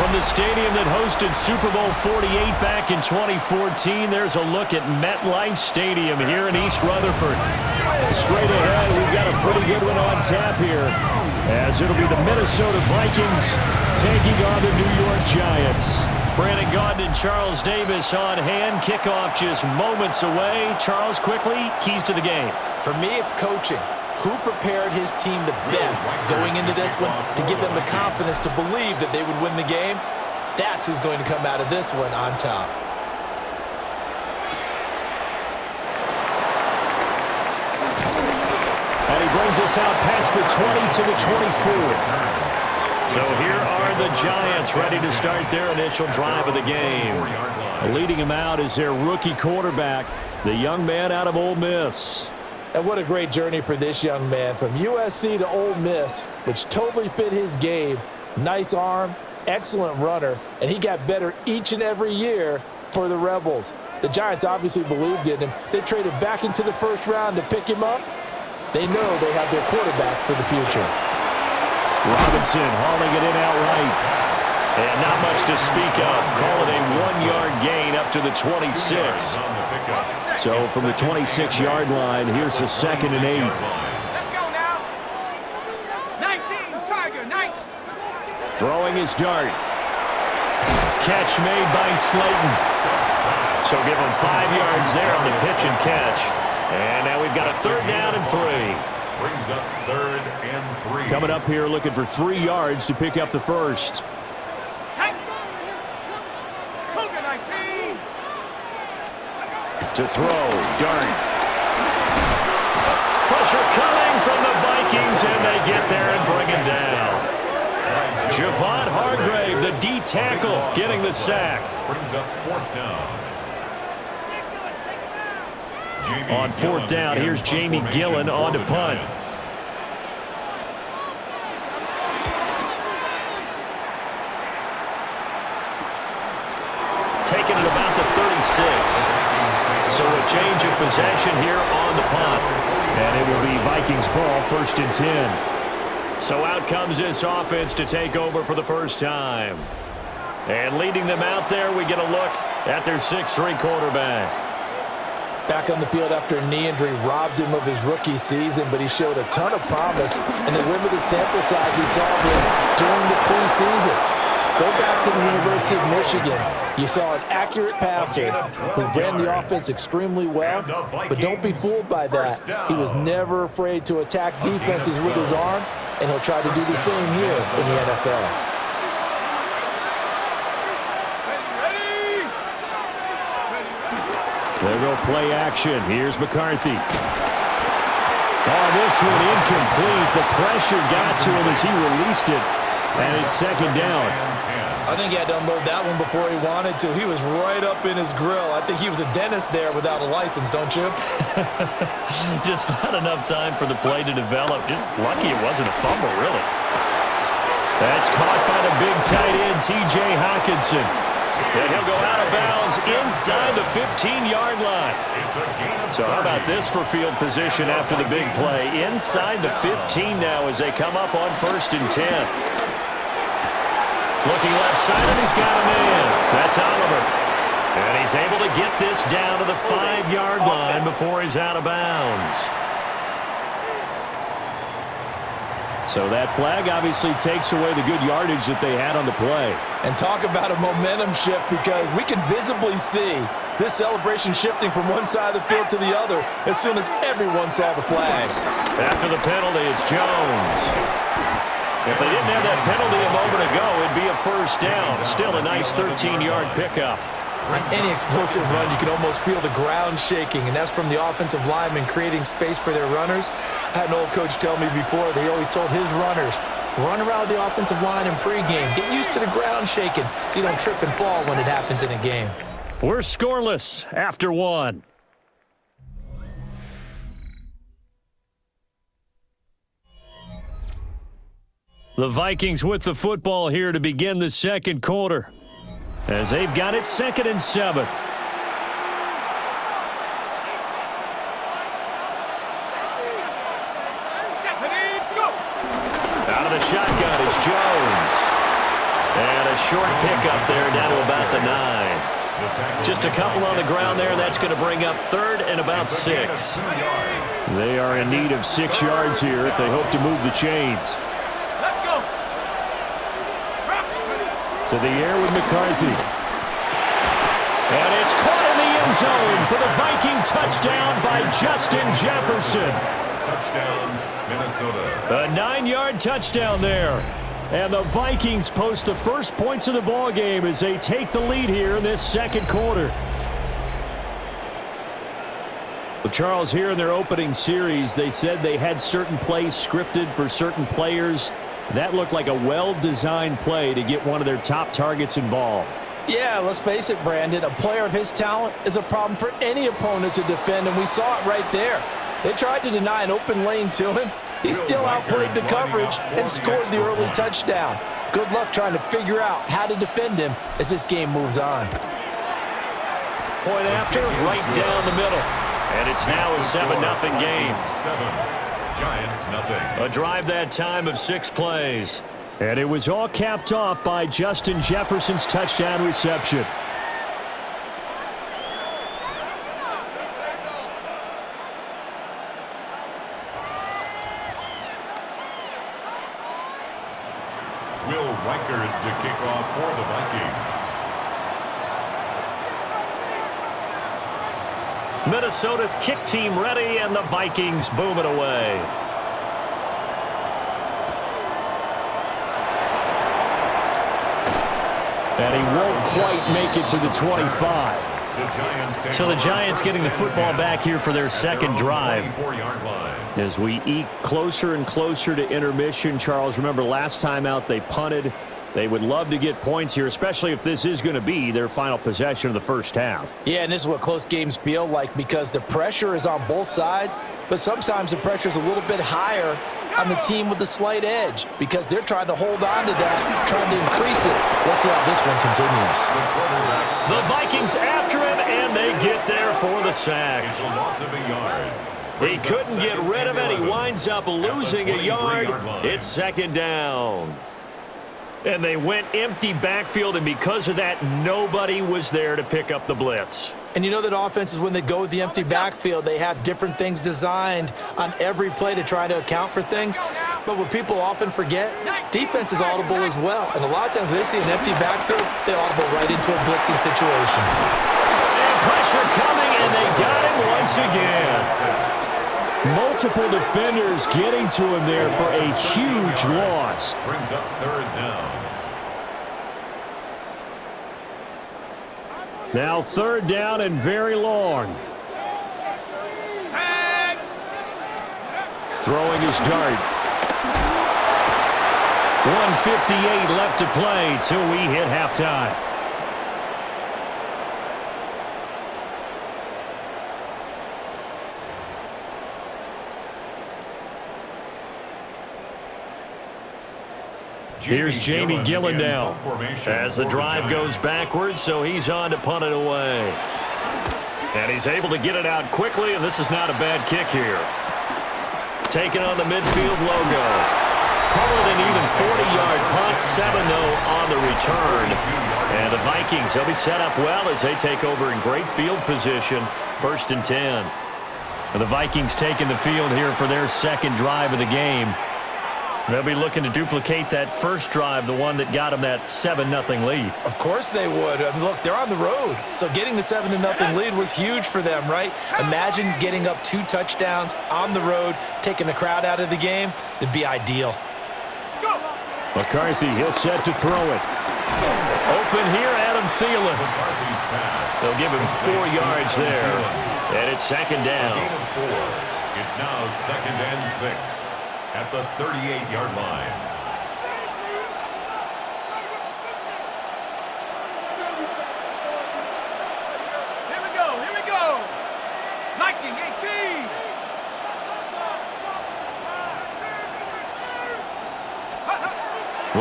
From the stadium that hosted Super Bowl 48 back in 2014, there's a look at MetLife Stadium here in East Rutherford. Straight ahead, we've got a pretty good one on tap here, as it'll be the Minnesota Vikings taking on the New York Giants. Brandon Gaudin and Charles Davis on hand. Kickoff just moments away. Charles, quickly, keys to the game. For me, it's coaching. Who prepared his team the best going into this one to give them the confidence to believe that they would win the game? That's who's going to come out of this one on top. And he brings us out past the 20 to the 24. So here are the Giants ready to start their initial drive of the game. Leading him out is their rookie quarterback, the young man out of Ole Miss. And what a great journey for this young man. From USC to Ole Miss, which totally fit his game. Nice arm, excellent runner, and he got better each and every year for the Rebels. The Giants obviously believed in him. They traded back into the first round to pick him up. They know they have their quarterback for the future. Robinson hauling it in outright. And not much to speak of. Call it a 1-yard gain up to the 26. So from the 26-yard line, here's the 2nd and 8. Let's go now. 19, Tiger, 19. Throwing his dart. Catch made by Slayton. So give him 5 yards there on the pitch and catch. And now we've got a 3rd down and 3. Brings up 3rd and 3. Coming up here looking for 3 yards to pick up the first. Cougar 19. To throw, dart. Pressure coming from the Vikings, and they get there and bring him down. Javon Hargrave, the D tackle, getting the sack. Brings up 4th down. On 4th down, here's Jamie Gillen on to punt. Taking it about the 36. So a change of possession here on the punt. And it will be Vikings ball, 1st and 10. So out comes this offense to take over for the first time. And leading them out there, we get a look at their 6'3" quarterback. Back on the field after a knee injury robbed him of his rookie season, but he showed a ton of promise in the limited sample size we saw of him during the preseason. Go back to the University of Michigan. You saw an accurate passer who ran the offense extremely well, but don't be fooled by that. He was never afraid to attack defenses with his arm, and he'll try to do the same here in the NFL. There go play action. Here's McCarthy. Oh, this one incomplete. The pressure got to him as he released it, and it's 2nd down. I think he had to unload that one before he wanted to. He was right up in his grill. I think he was a dentist there without a license, don't you? Just not enough time for the play to develop. Just lucky it wasn't a fumble, really. That's caught by the big tight end, T.J. Hockenson. And he'll go out of bounds inside the 15-yard line. So how about this for field position after the big play? Inside the 15 now as they come up on 1st and 10. Looking left side, and he's got a man. That's Oliver. And he's able to get this down to the 5-yard line before he's out of bounds. So that flag obviously takes away the good yardage that they had on the play. And talk about a momentum shift, because we can visibly see this celebration shifting from one side of the field to the other as soon as everyone saw the flag. After the penalty, it's Jones. If they didn't have that penalty a moment ago, it'd be a 1st down. Still a nice 13-yard pickup. On any explosive run, you can almost feel the ground shaking, and that's from the offensive linemen creating space for their runners. I had an old coach tell me before, they always told his runners, run around the offensive line in pregame. Get used to the ground shaking so you don't trip and fall when it happens in a game. We're scoreless after 1. The Vikings with the football here to begin the 2nd quarter, as they've got it 2nd and 7. Out of the shotgun, it's Jones. And a short pickup there down to about the 9. Just a couple on the ground there. That's going to bring up 3rd and about 6. They are in need of 6 yards here if they hope to move the chains. Let's go. To the air with McCarthy. And it's caught in the end zone for the Viking touchdown by Justin Jefferson. Touchdown, Minnesota. A 9-yard touchdown there. And the Vikings post the first points of the ball game as they take the lead here in this second quarter. Well, Charles, here in their opening series, they said they had certain plays scripted for certain players. That looked like a well-designed play to get one of their top targets involved. Yeah, let's face it, Brandon. A player of his talent is a problem for any opponent to defend, and we saw it right there. They tried to deny an open lane to him. He still outplayed the coverage and scored the early touchdown. Good luck trying to figure out how to defend him as this game moves on. Point after, right down the middle. And it's now a 7-0 game. 7, Giants nothing. A drive that time of 6 plays. And it was all capped off by Justin Jefferson's touchdown reception. Will Reichard to kick off for the Vikings. Minnesota's kick team ready, and the Vikings boom it away. And he won't quite make it to the 25. So the Giants getting the football back here for their second drive. As we eke closer and closer to intermission, Charles, remember last time out they punted. They would love to get points here, especially if this is going to be their final possession of the first half. Yeah, and this is what close games feel like because the pressure is on both sides, but sometimes the pressure is a little bit higher on the team with the slight edge because they're trying to hold on to that, trying to increase it. Let's see how this one continues. The Vikings after him, and they get there for the sack. It's a loss of a yard. He couldn't get rid of it. He winds up losing a yard. It's second down. And they went empty backfield, and because of that, nobody was there to pick up the blitz. And you know that offenses, when they go with the empty backfield, they have different things designed on every play to try to account for things. But what people often forget, defense is audible as well. And a lot of times when they see an empty backfield, they audible right into a blitzing situation. And pressure coming, and they got him once again. Multiple defenders getting to him there for a huge loss. Brings up 3rd down. Now 3rd down and very long. Tag. Throwing his dart. 1:58 left to play till we hit halftime. Here's Jamie Gillen now as the drive goes backwards, so he's on to punt it away. And he's able to get it out quickly, and this is not a bad kick here. Taking on the midfield logo. Call it an even 40-yard punt, 7-0 on the return. And the Vikings, they'll be set up well as they take over in great field position, 1st and 10. And the Vikings taking the field here for their second drive of the game. They'll be looking to duplicate that first drive, the one that got them that 7-0 lead. Of course they would. I mean, look, they're on the road. So getting the 7-0 lead was huge for them, right? Imagine getting up 2 touchdowns on the road, taking the crowd out of the game. It'd be ideal. McCarthy, he'll set to throw it. Open here, Adam Thielen. They'll give him 4 yards there. And it's second down. It's now 2nd and 6. At the 38-yard line. Here we go. Here we go. Viking 18.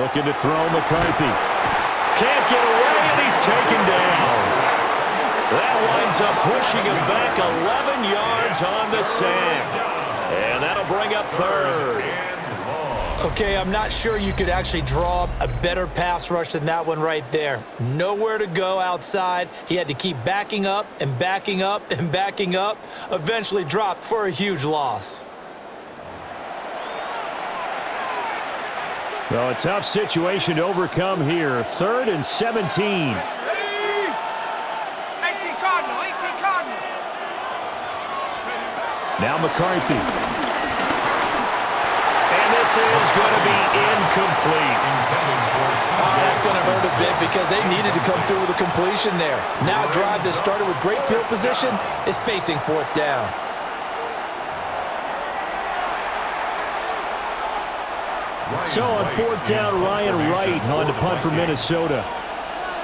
Looking to throw McCarthy. Can't get away, and he's taken down. That winds up pushing him back 11 yards on the sack. And that'll bring up 3rd. Okay, I'm not sure you could actually draw a better pass rush than that one right there. Nowhere to go outside. He had to keep backing up and backing up and backing up. Eventually dropped for a huge loss. Well, a tough situation to overcome here. 3rd and 17. 18 Cardinal, 18 Cardinal. Now McCarthy. And this is going to be incomplete. That's going to hurt a bit because they needed to come through with a completion there. Now a drive that started with great field position is facing 4th down. So on 4th down, Ryan Wright on to punt for Minnesota.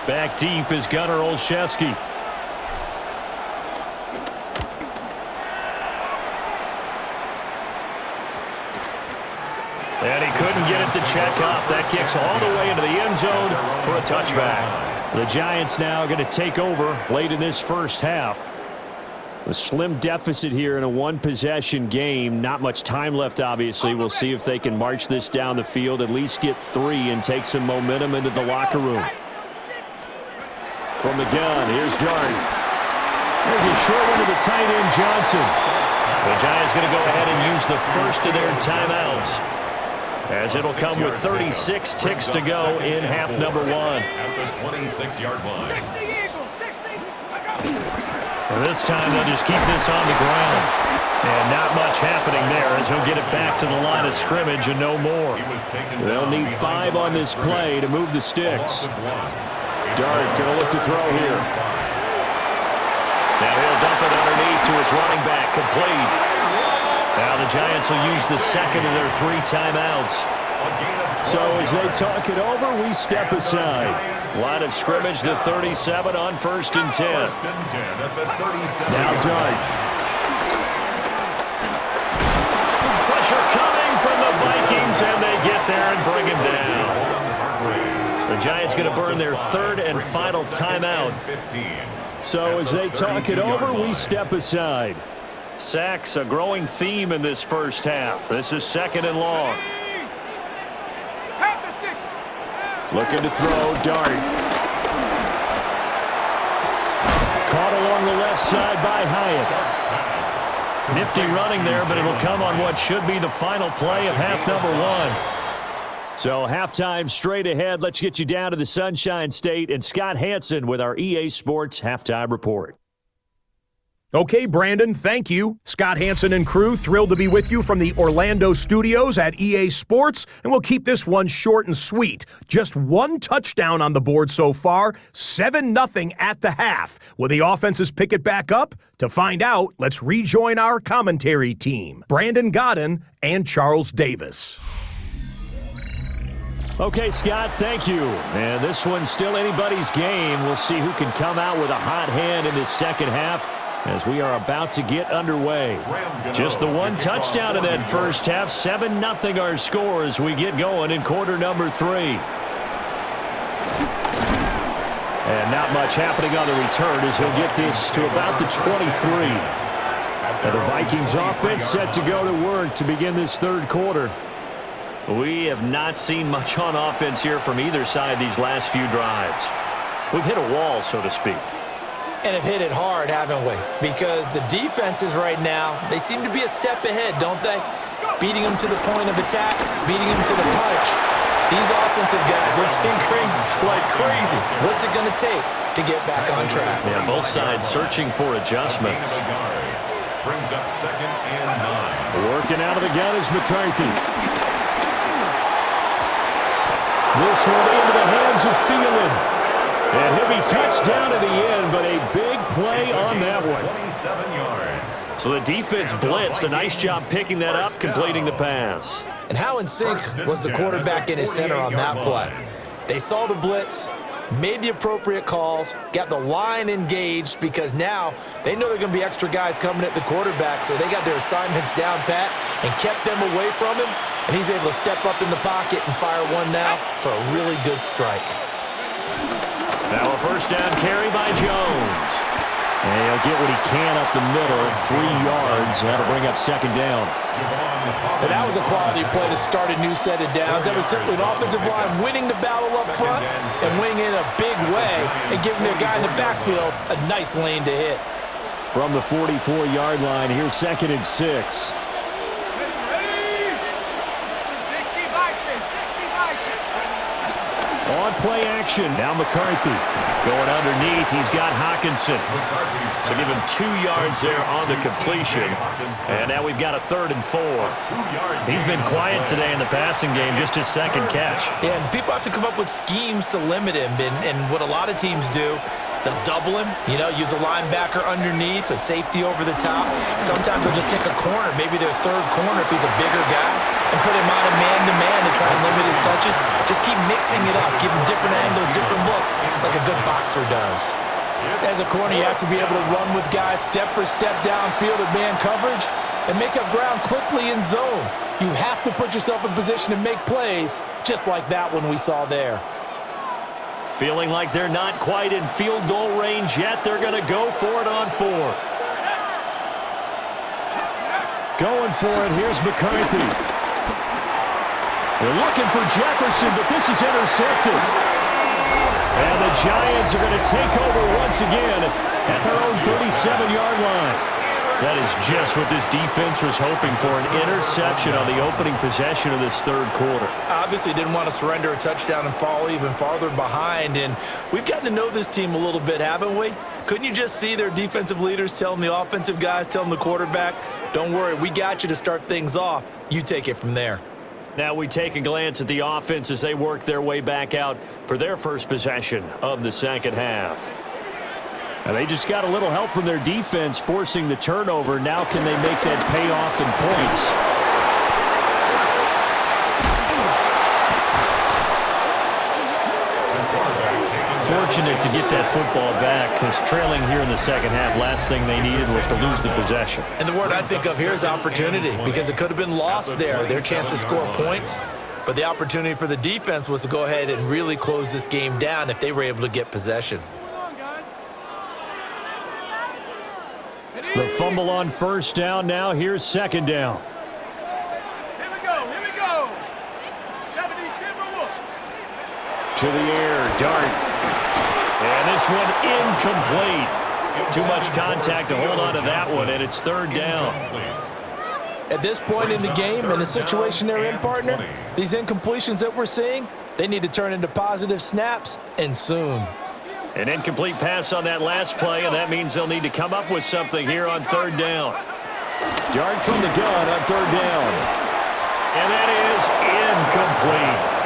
Back deep is Gunnar Olszewski. And he couldn't get it to check up. That kicks all the way into the end zone for a touchback. The Giants now going to take over late in this first half. A slim deficit here in a one-possession game. Not much time left, obviously. We'll see if they can march this down the field, at least get 3 and take some momentum into the locker room. From the gun, here's Dart. There's a short one to the tight end, Johnson. The Giants going to go ahead and use the first of their timeouts, as it'll come with 36 ticks to go in half number 1. At the 26-yard line. 60 Eagles, 60. I got it. This time they'll just keep this on the ground. And not much happening there as he'll get it back to the line of scrimmage and no more. They'll need 5 on this play to move the sticks. Dart going to look to throw here. Now he'll dump it underneath to his running back, complete. Now the Giants will use the second of their 3 timeouts. So as they talk it over, we step aside. Line of scrimmage, the 37 on 1st and 10. Now Dart. Pressure coming from the Vikings, and they get there and bring him down. The Giants going to burn their 3rd and final timeout. So as they talk it over, we step aside. Sacks, a growing theme in this first half. This is 2nd and long. Looking to throw, Dart. Caught along the left side by Hyatt. Nifty running there, but it'll come on what should be the final play of half number 1. So halftime straight ahead. Let's get you down to the Sunshine State and Scott Hanson with our EA Sports Halftime Report. Okay, Brandon, thank you. Scott Hanson and crew, thrilled to be with you from the Orlando studios at EA Sports, and we'll keep this one short and sweet. Just 1 touchdown on the board so far, 7-0 at the half. Will the offenses pick it back up? To find out, let's rejoin our commentary team, Brandon Godden and Charles Davis. Okay, Scott, thank you. And this one's still anybody's game. We'll see who can come out with a hot hand in this second half, as we are about to get underway. Just the 1 touchdown in that first half. 7-0 our score as we get going in quarter number 3. And not much happening on the return as he'll get this to about the 23. And the Vikings offense set to go to work to begin this 3rd quarter. We have not seen much on offense here from either side these last few drives. We've hit a wall, so to speak. And have hit it hard, haven't we? Because the defenses right now, they seem to be a step ahead, don't they? Beating them to the point of attack, beating them to the punch. These offensive guys are tinkering like crazy. What's it going to take to get back on track? Yeah, both sides searching for adjustments. Brings up 2nd and 9. Working out of the gun is McCarthy. This one into the hands of Thielen. And he'll be touchdown at the end, but a big play on that one. 27 yards. So the defense blitzed. A nice job picking that up, completing the pass. And how in sync was the quarterback in his center on that play? They saw the blitz, made the appropriate calls, got the line engaged, because now they know there are going to be extra guys coming at the quarterback, so they got their assignments down pat and kept them away from him, and he's able to step up in the pocket and fire one now for a really good strike. Now a first down carry by Jones. And he'll get what he can up the middle, 3 yards. That'll bring up second down. And that was a quality play to start a new set of downs. That was simply an offensive line winning the battle up front and winning in a big way and giving their guy in the backfield a nice lane to hit. From the 44-yard line, here's second and 6. On play action, now McCarthy. Going underneath, he's got Hawkinson. So give him 2 yards there on the completion. And now we've got a 3rd and 4. He's been quiet today in the passing game, just his second catch. Yeah, and people have to come up with schemes to limit him. And what a lot of teams do, they'll double him, use a linebacker underneath, a safety over the top. Sometimes they'll just take a corner, maybe their 3rd corner if he's a bigger guy, and put him on a man-to-man to try and limit his touches. Just keep mixing it up, give him different angles, different looks, like a good boxer does. As a corner, you have to be able to run with guys step for step downfield of man coverage and make up ground quickly in zone. You have to put yourself in position to make plays, just like that one we saw there. Feeling like they're not quite in field goal range yet. They're going to go for it on 4th. Going for it. Here's McCarthy. They're looking for Jefferson, but this is intercepted. And the Giants are going to take over once again at their own 37-yard line. That is just what this defense was hoping for, an interception on the opening possession of this 3rd quarter. Obviously didn't want to surrender a touchdown and fall even farther behind, and we've gotten to know this team a little bit, haven't we? Couldn't you just see their defensive leaders telling the offensive guys, telling the quarterback, don't worry, we got you to start things off. You take it from there. Now we take a glance at the offense as they work their way back out for their first possession of the second half. And they just got a little help from their defense forcing the turnover. Now can they make that pay off in points? Fortunate to get that football back, because trailing here in the second half, last thing they needed was to lose the possession. And the word I think of here is opportunity, because it could have been lost there, their chance to score points. But the opportunity for the defense was to go ahead and really close this game down if they were able to get possession. The fumble on first down. Now here's second down. Here we go. 70 Timberwolves. To the air, Dart. And this one incomplete. Too much contact to hold on to that one, and it's 3rd down. At this point in the game, in the situation they're in, partner, these incompletions that we're seeing, they need to turn into positive snaps, and soon. An incomplete pass on that last play, and that means they'll need to come up with something here on 3rd down. Dart from the gun on 3rd down. And that is incomplete.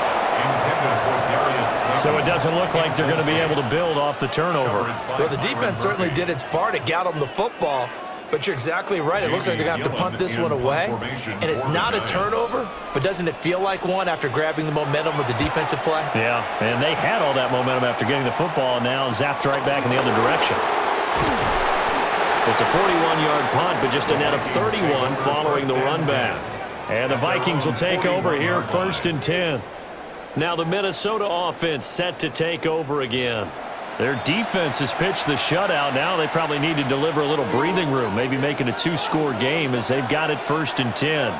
So it doesn't look like they're going to be able to build off the turnover. Well, the defense certainly did its part. It got them the football. But you're exactly right. It looks like they're going to have to punt this one away. And it's not a turnover, but doesn't it feel like one after grabbing the momentum with the defensive play? Yeah, and they had all that momentum after getting the football, and now zapped right back in the other direction. It's a 41-yard punt, but just a net of 31 following the run back. And the Vikings will take over here, 1st and 10. Now the Minnesota offense set to take over again. Their defense has pitched the shutout. Now they probably need to deliver a little breathing room, maybe making a 2-score game as they've got it 1st and 10.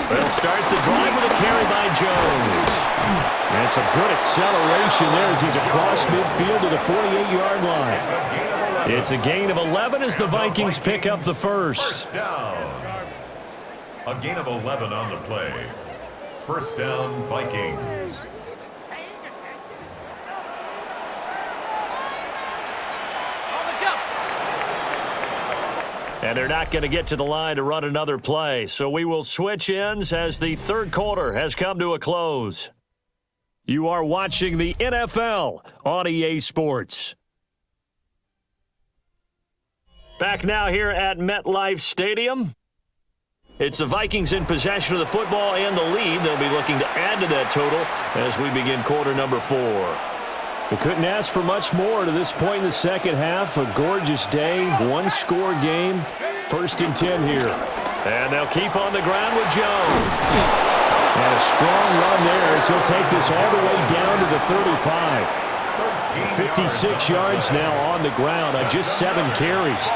They'll start the drive with a carry by Jones. And it's a good acceleration there as he's across midfield to the 48-yard line. It's a gain of 11 as the Vikings pick up the first. Down. A gain of 11 on the play. 1st down, Vikings. And they're not going to get to the line to run another play. So we will switch ends as the 3rd quarter has come to a close. You are watching the NFL on EA Sports. Back now here at MetLife Stadium. It's the Vikings in possession of the football and the lead. They'll be looking to add to that total as we begin quarter number 4. We couldn't ask for much more to this point in the second half. A gorgeous day, 1-score game, 1st and 10 here. And they'll keep on the ground with Jones. And a strong run there as he'll take this all the way down to the 35. 56 yards now on the ground on just 7 carries.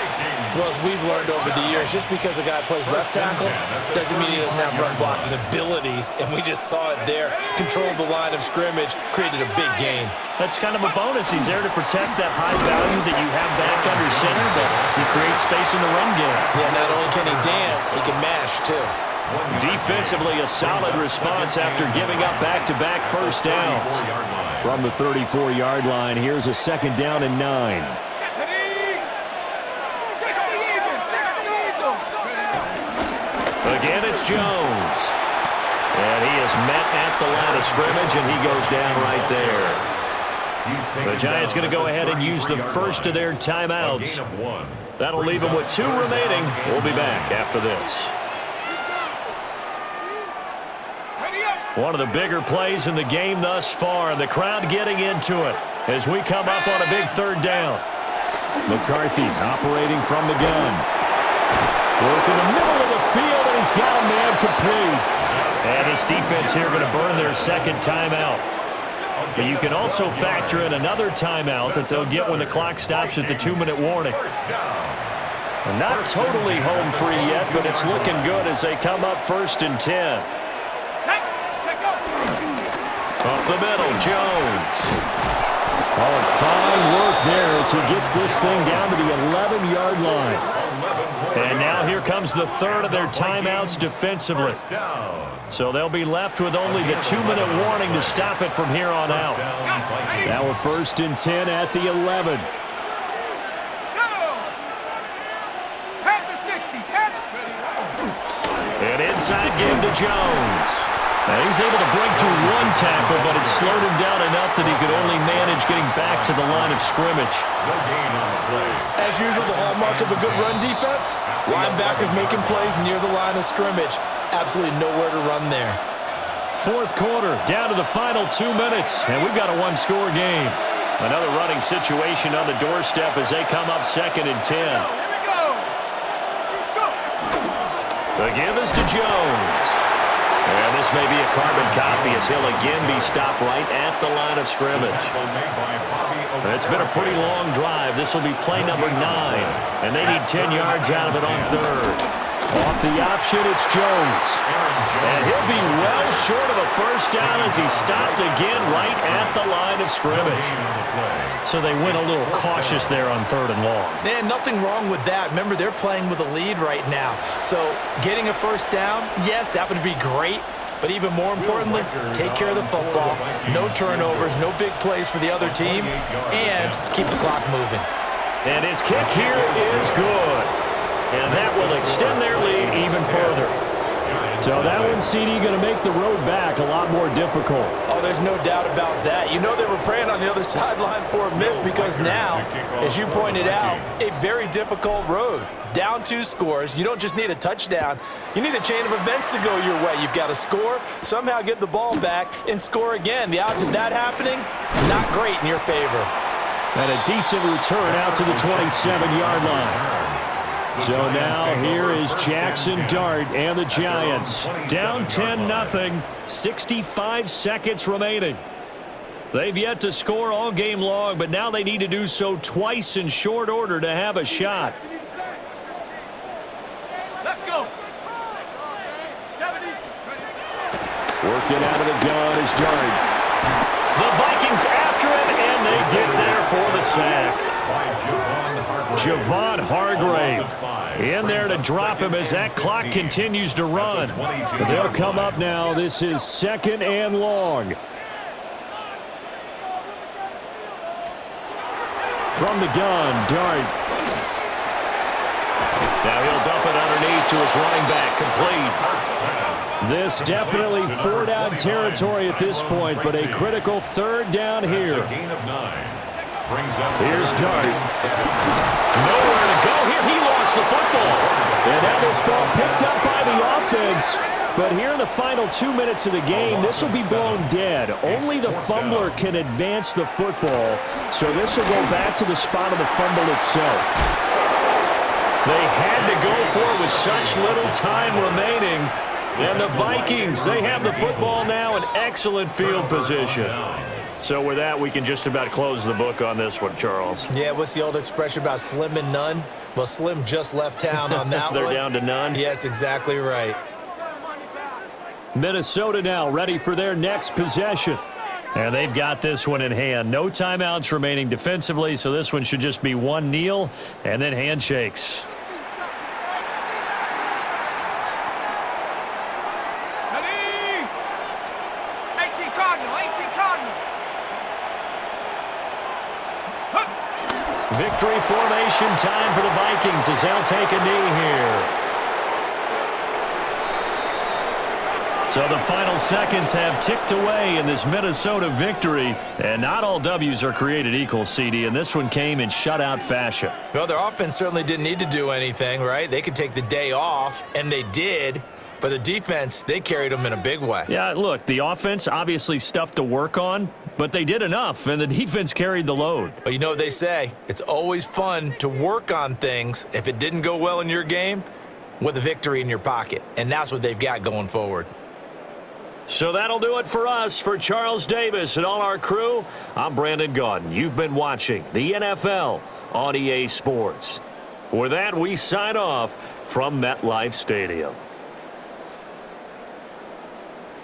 Well, as we've learned over the years, just because a guy plays left tackle doesn't mean he doesn't have run blocking abilities, and we just saw it there. Controlled the line of scrimmage, created a big gain. That's kind of a bonus. He's there to protect that high value that you have back under center, but he creates space in the run game. Yeah, not only can he dance, he can mash, too. Defensively, a solid response after giving up back-to-back first downs. From the 34-yard line, here's a 2nd down and 9. Again, it's Jones. And he is met at the line of scrimmage, and he goes down right there. The Giants going to go ahead and use the first of their timeouts. That'll leave them with 2 remaining. We'll be back after this. One of the bigger plays in the game thus far, and the crowd getting into it as we come up on a big 3rd down. McCarthy operating from the gun. Work in the middle of the field, and he's got a man complete. And this defense here going to burn their 2nd timeout. But you can also factor in another timeout that they'll get when the clock stops at the 2-minute warning. And not totally home free yet, but it's looking good as they come up 1st and 10. Up the middle, Jones. Oh, fine work there as he gets this thing down to the 11-yard line. And now here comes the 3rd of their timeouts defensively. So they'll be left with only the 2-minute warning to stop it from here on out. Now a 1st and 10 at the 11. An inside game to Jones. Now he's able to break through 1 tackle, but it slowed him down enough that he could only manage getting back to the line of scrimmage. As usual, the hallmark of a good run defense, linebackers making plays near the line of scrimmage. Absolutely nowhere to run there. 4th quarter, down to the final 2 minutes, and we've got a 1-score game. Another running situation on the doorstep as they come up 2nd and 10. The give is to Jones. And this may be a carbon copy as he'll again be stopped right at the line of scrimmage. It's been a pretty long drive. This will be play number 9. And they need 10 yards out of it on 3rd. Off the option, it's Jones. And he'll be well short of a 1st down as he's stopped again right at the line of scrimmage. So they went a little cautious there on 3rd and long. Man, nothing wrong with that. Remember, they're playing with a lead right now. So getting a 1st down, yes, that would be great. But even more importantly, take care of the football. No turnovers, no big plays for the other team, and keep the clock moving. And his kick here is good. And that will extend their lead even further. So that one, CD, going to make the road back a lot more difficult. Oh, there's no doubt about that. You know they were praying on the other sideline for a miss because now, as you pointed out, a very difficult road. Down 2 scores. You don't just need a touchdown. You need a chain of events to go your way. You've got to score, somehow get the ball back, and score again. The odds of that happening, not great in your favor. And a decent return out to the 27-yard line. So now here is Jackson Dart and the Giants. Down 10-0, 65 seconds remaining. They've yet to score all game long, but now they need to do so twice in short order to have a shot. Let's go. 70. Working out of the gun is Dart. The Vikings after him, and they get there for the sack. Javon Hargrave in there to drop him as that clock continues to run. They'll come up now. This is 2nd and long. From the gun, Dart. Now he'll dump it underneath to his running back, complete. This definitely 4-down territory at this point, but a critical 3rd down here. Here's Dart. Nowhere to go here. He lost the football. And now this ball picked up by the offense. But here in the final 2 minutes of the game, this will be blown dead. Only the fumbler can advance the football. So this will go back to the spot of the fumble itself. They had to go for it with such little time remaining. And the Vikings, they have the football now in excellent field position. So with that, we can just about close the book on this one, Charles. Yeah, what's the old expression about slim and none? Well, Slim just left town on that They're one. down to none? Yes, exactly right. Minnesota now ready for their next possession. And they've got this one in hand. No timeouts remaining defensively, so this one should just be one kneel and then handshakes. Ready? 18 Cardinal, 18 Cardinal. Victory formation time for the Vikings as they'll take a knee here. So the final seconds have ticked away in this Minnesota victory. And not all W's are created equal, CD, and this one came in shutout fashion. Well, their offense certainly didn't need to do anything, right? They could take the day off, and they did. But the defense, they carried them in a big way. Yeah, look, the offense, obviously stuff to work on, but they did enough, and the defense carried the load. But you know what they say, it's always fun to work on things if it didn't go well in your game with a victory in your pocket. And that's what they've got going forward. So that'll do it for us. For Charles Davis and all our crew, I'm Brandon Gaudin. You've been watching the NFL on EA Sports. With that, we sign off from MetLife Stadium.